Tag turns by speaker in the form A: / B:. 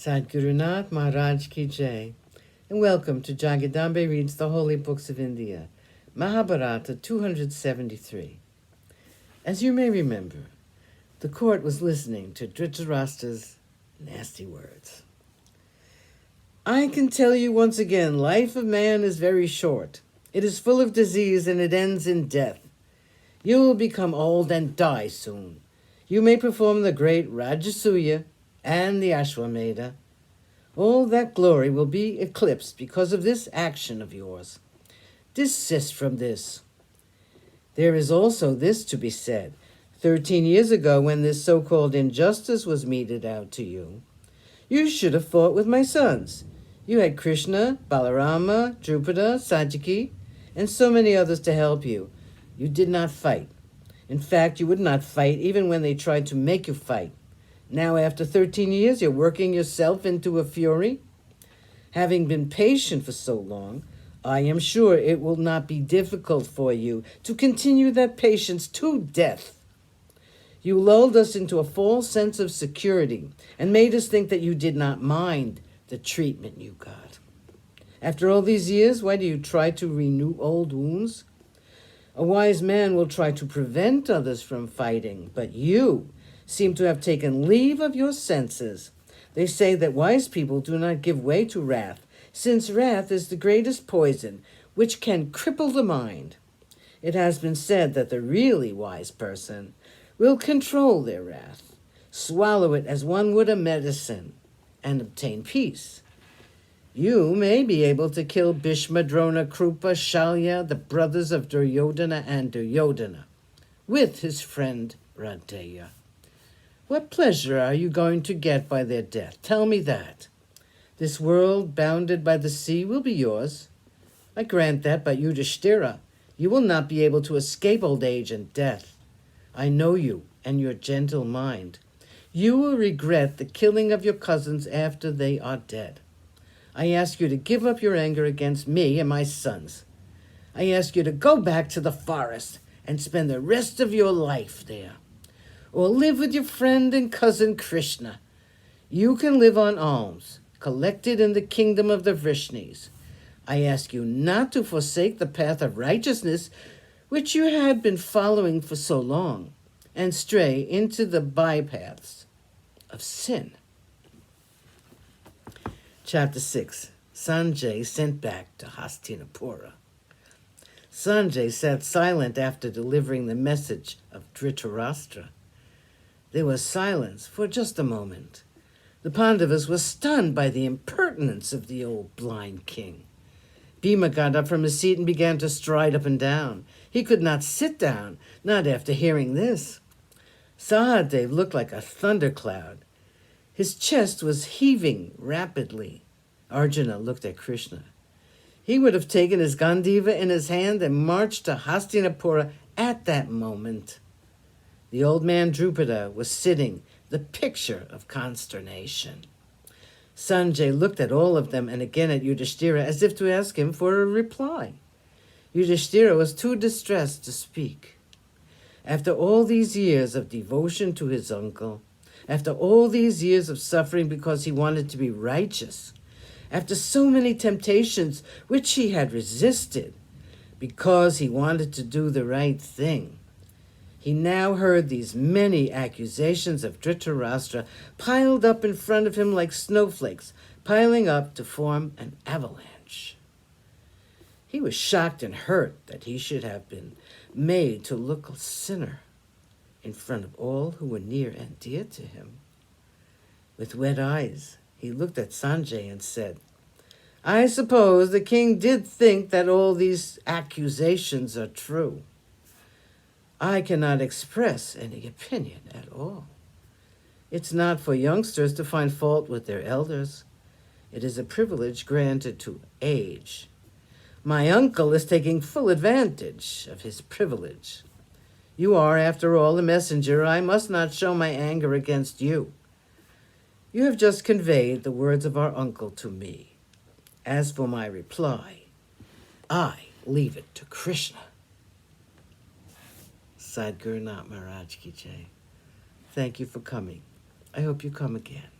A: Sadhguru Nath Maharaj Ki Jai, and welcome to Jagadambe Reads the Holy Books of India, Mahabharata273. As you may remember, the court was listening to Dhritarashtra's nasty words. I can tell you once again, life of man is very short. It is full of disease and it ends in death. You will become old and die soon. You may perform the great Rajasuya and the Ashwamedha. All that glory will be eclipsed because of this action of yours. Desist from this. There is also this to be said. 13 years ago, when this so-called injustice was meted out to you, you should have fought with my sons. You had Krishna, Balarama, Drupada, Satyaki, and so many others to help you. You did not fight. In fact, you would not fight even when they tried to make you fight. Now, after 13 years, you're working yourself into a fury? Having been patient for so long, I am sure it will not be difficult for you to continue that patience to death. You lulled us into a false sense of security and made us think that you did not mind the treatment you got. After all these years, why do you try to renew old wounds? A wise man will try to prevent others from fighting, but you seem to have taken leave of your senses. They say that wise people do not give way to wrath, since wrath is the greatest poison which can cripple the mind. It has been said that the really wise person will control their wrath, swallow it as one would a medicine, and obtain peace. You may be able to kill Bhishma, Drona, Krupa, Shalya, the brothers of Duryodhana and Duryodhana, with his friend Radeya. What pleasure are you going to get by their death? Tell me that. This world, bounded by the sea, will be yours. I grant that, but Yudhishthira, you will not be able to escape old age and death. I know you and your gentle mind. You will regret the killing of your cousins after they are dead. I ask you to give up your anger against me and my sons. I ask you to go back to the forest and spend the rest of your life there. Or live with your friend and cousin Krishna. You can live on alms, collected in the kingdom of the Vrishnis. I ask you not to forsake the path of righteousness, which you had been following for so long, and stray into the bypaths of sin. Chapter 6. Sanjay sent back to Hastinapura. Sanjay sat silent after delivering the message of Dhritarashtra. There was silence for just a moment. The Pandavas were stunned by the impertinence of the old blind king. Bhima got up from his seat and began to stride up and down. He could not sit down, not after hearing this. Sahadev looked like a thundercloud. His chest was heaving rapidly. Arjuna looked at Krishna. He would have taken his Gandiva in his hand and marched to Hastinapura at that moment. The old man Drupada was sitting, the picture of consternation. Sanjay looked at all of them and again at Yudhishthira as if to ask him for a reply. Yudhishthira was too distressed to speak. After all these years of devotion to his uncle, after all these years of suffering because he wanted to be righteous, after so many temptations which he had resisted because he wanted to do the right thing, he now heard these many accusations of Dhritarashtra piled up in front of him like snowflakes, piling up to form an avalanche. He was shocked and hurt that he should have been made to look a sinner in front of all who were near and dear to him. With wet eyes, he looked at Sanjay and said, I suppose the king did think that all these accusations are true. I cannot express any opinion at all. It's not for youngsters to find fault with their elders. It is a privilege granted to age. My uncle is taking full advantage of his privilege. You are, after all, a messenger. I must not show my anger against you. You have just conveyed the words of our uncle to me. As for my reply, I leave it to Krishna. Sadhguru Nath Maharaj Ki Jai. Thank you for coming. I hope you come again.